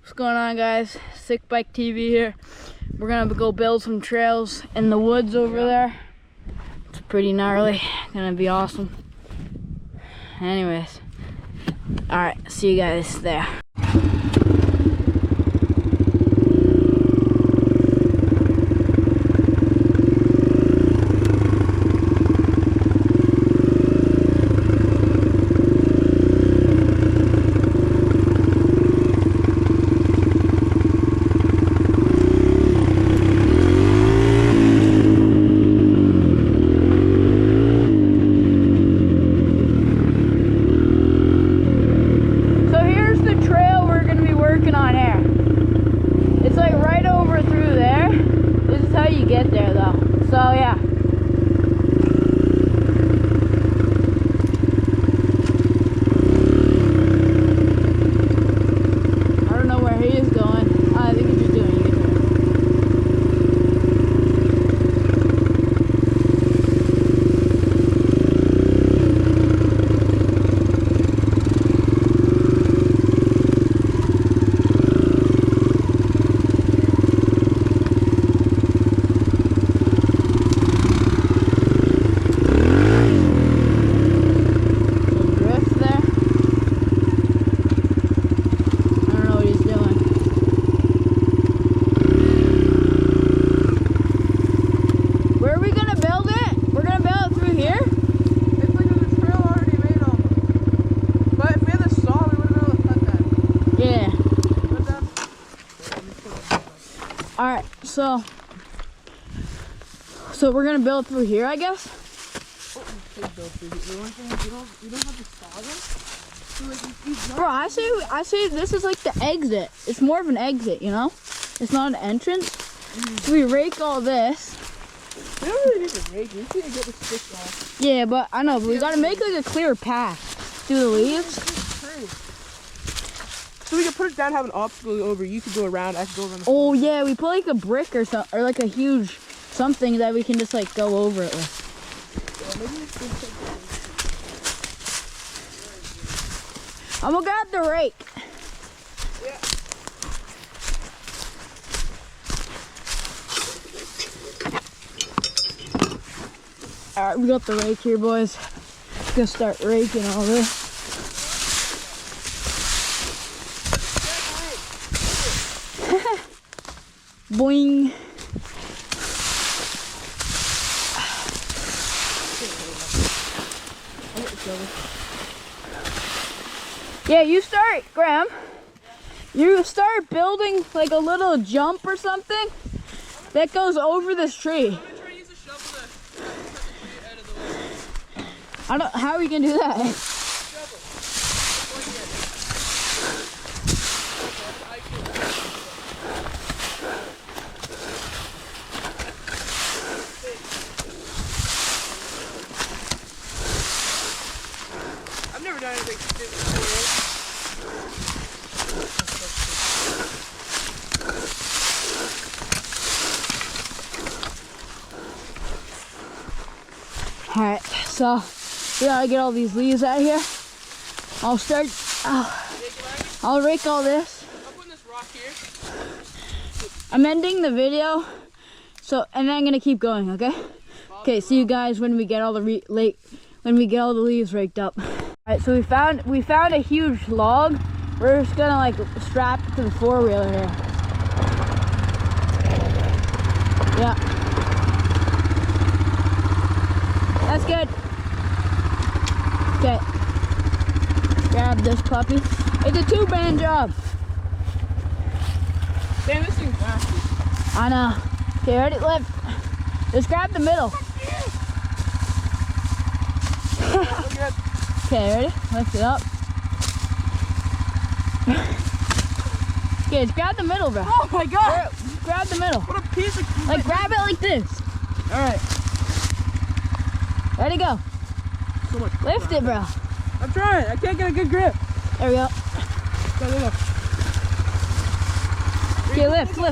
What's going on, guys? Sick-BikeTV here. We're gonna go build some trails in the woods over there. It's pretty gnarly. Gonna be awesome. Anyways, alright, see you guys there. Get there though, so yeah. I don't know where he is going. I think he's just doing it. Alright, so we're gonna build through here, I guess. Bro, I say this is like the exit. It's more of an exit, you know? It's not an entrance. So we rake all this. We don't really need to rake. We need to get the sticks off. Yeah, but I know, but we gotta make like a clear path through the leaves. So we can put it down, have an obstacle over. You could go around, I could go around. Oh yeah, we put like a brick or something, or like a huge something that we can just like go over it with. Yeah, maybe we can take I'm gonna grab the rake. Yeah. Alright, we got the rake here, boys. Gonna start raking all this. Boing. Yeah, you start, Graham. You start building like a little jump or something that goes over this tree. I don't. How are we gonna do that? I've never done anything stupid before. Alright, so we gotta get all these leaves out of here. I'll start. I'll rake all this. I'm putting this rock here. I'm ending the video, so and then I'm gonna keep going. Okay. Okay. See you guys when we get all the leaves raked up. Alright, so we found a huge log. We're just gonna like strap it to the four-wheeler here. Yeah. That's good. Okay. Grab this puppy. It's a two-man job. Damn, this thing's nasty. I know. Okay, ready? Lift. Just grab the middle. Okay, ready? Lift it up. Okay, just grab the middle, bro. Oh my god! Grab the middle. What a piece of... Like, grab it like this. Alright. Ready, go. So much. Lift it, bro. I'm trying. I can't get a good grip. There we go. Go. Okay, lift. Wait,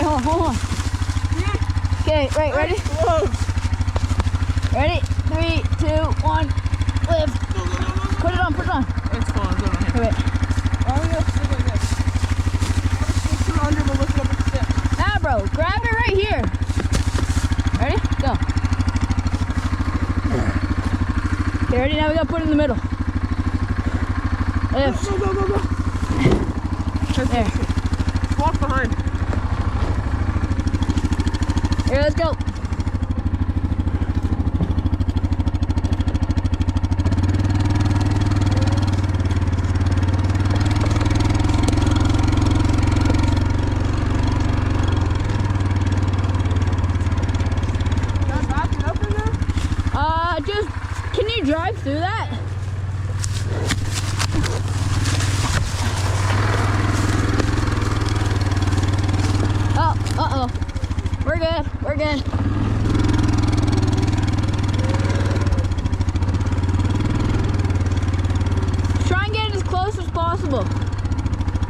hold on. Okay, right, ready? Close. Ready? 3, 2, 1, lift. Go. Put it on. It's fine. Okay, wait. Why are we gonna stick like this? ready? Now we gotta put it in the middle. Lift. Go. There. Walk behind. Here, let's go. Can you drive through that? Oh, uh-oh. We're good. Try and get it as close as possible.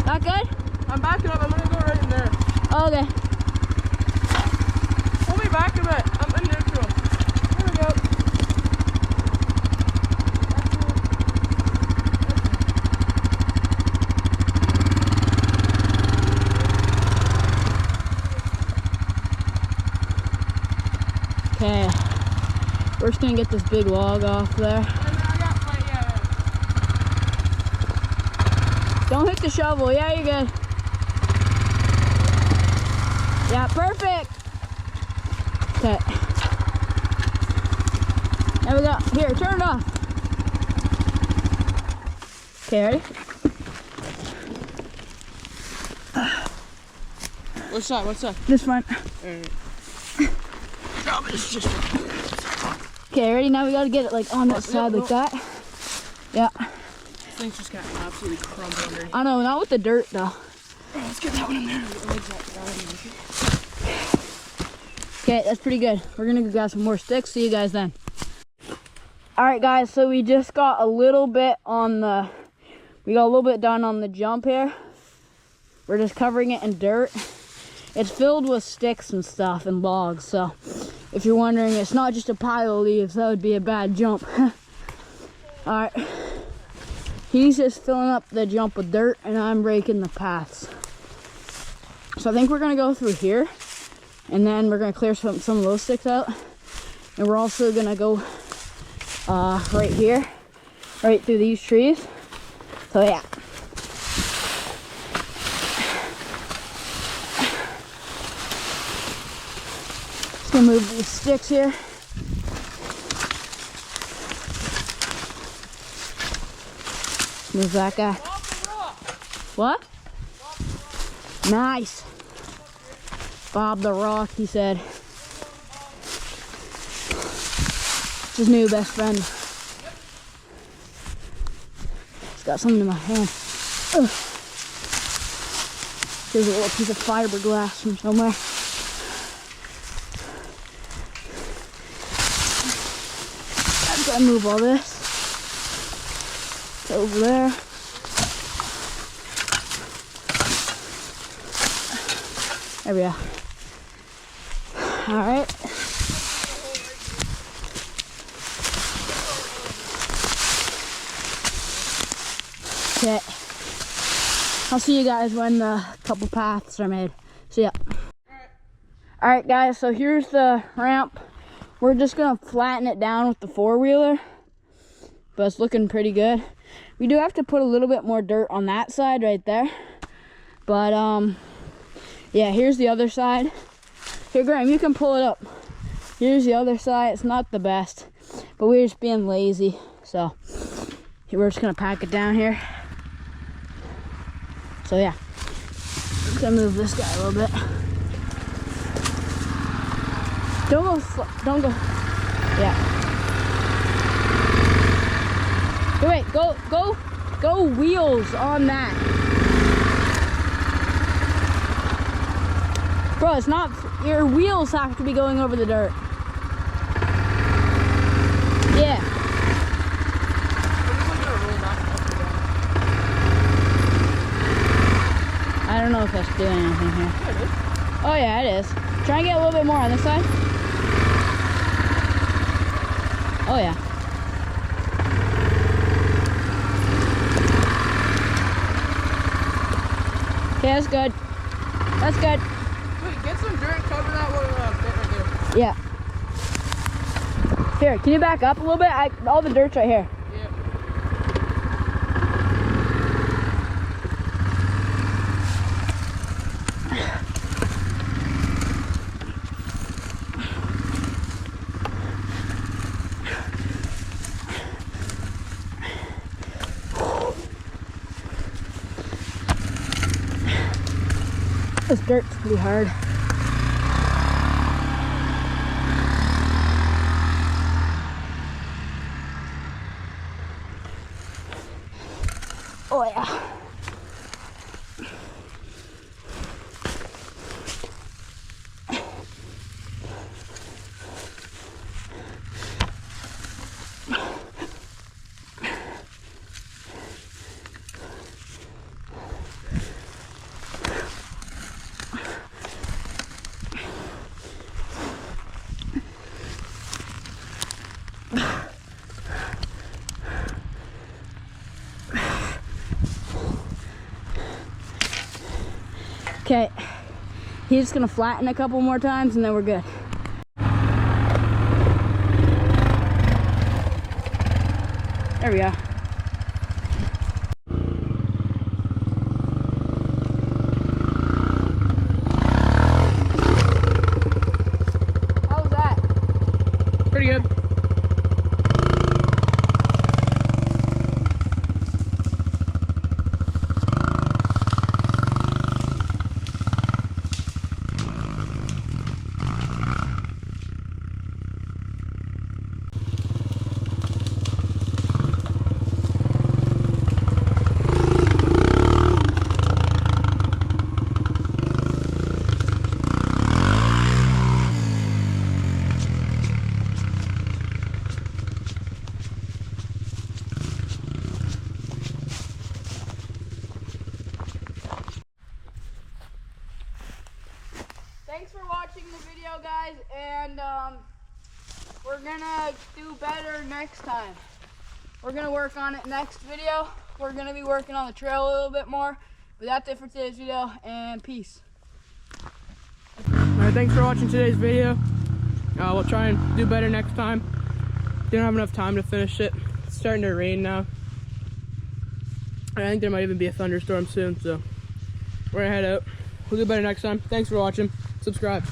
That good? I'm backing up. I'm gonna go right in there. Okay. Hold me back a bit. I'm in neutral. There we go. Okay, we're just gonna get this big log off there. Don't hit the shovel. Yeah, you're good. Yeah, perfect. Okay. There we go. Here, turn it off. Okay, ready? Which side? What side? This front. Okay, ready? Now we gotta get it like on that side like that. Yeah. This thing's just gonna absolutely crumble under. I know, not with the dirt though. Let's get that one in there. Okay, that's pretty good. We're gonna go grab some more sticks. See you guys then. All right, guys. So we just got a little bit on the. We got a little bit done on the jump here. We're just covering it in dirt. It's filled with sticks and stuff and logs. So if you're wondering, it's not just a pile of leaves. That would be a bad jump. All right. He's just filling up the jump with dirt, and I'm raking the paths. So I think we're gonna go through here, and then we're gonna clear some of those sticks out, and we're also gonna go right here, right through these trees. So yeah. Just gonna move these sticks here. Move that guy. What? Nice. Bob the Rock, he said. It's his new best friend. He's got something in my hand. Ugh. There's a little piece of fiberglass from somewhere. I've got to move all this. It's over there. There we go. All right. Okay. I'll see you guys when the couple paths are made. See ya. All right, guys. So here's the ramp. We're just gonna flatten it down with the four-wheeler, but it's looking pretty good. We do have to put a little bit more dirt on that side right there, but yeah, here's the other side. Here, Graham, you can pull it up. Here's the other side. It's not the best, but we're just being lazy. So we're just gonna pack it down here. So yeah, I'm gonna move this guy a little bit. Don't go. Yeah. Wait, go wheels on that. Bro, it's not, your wheels have to be going over the dirt. Yeah. I don't know if that's doing anything here. Yeah, it is. Oh yeah, it is. Try and get a little bit more on this side. Oh yeah. Okay, that's good. That's good. Wait, get some dirt and cover that little bit right there. Yeah. Here, can you back up a little bit? All the dirt's right here. Yeah. This dirt's pretty hard. Oh yeah. Okay, he's just gonna flatten a couple more times and then we're good. There we go. How was that? Pretty good. Thanks for watching the video, guys, and we're gonna do better next time. We're gonna work on it next video. We're gonna be working on the trail a little bit more, but that's it for today's video, and peace. Alright, thanks for watching today's video. We'll try and do better next time. Didn't have enough time to finish it. It's starting to rain now. I think there might even be a thunderstorm soon, so we're gonna head out. We'll do better next time. Thanks for watching. Subscribe.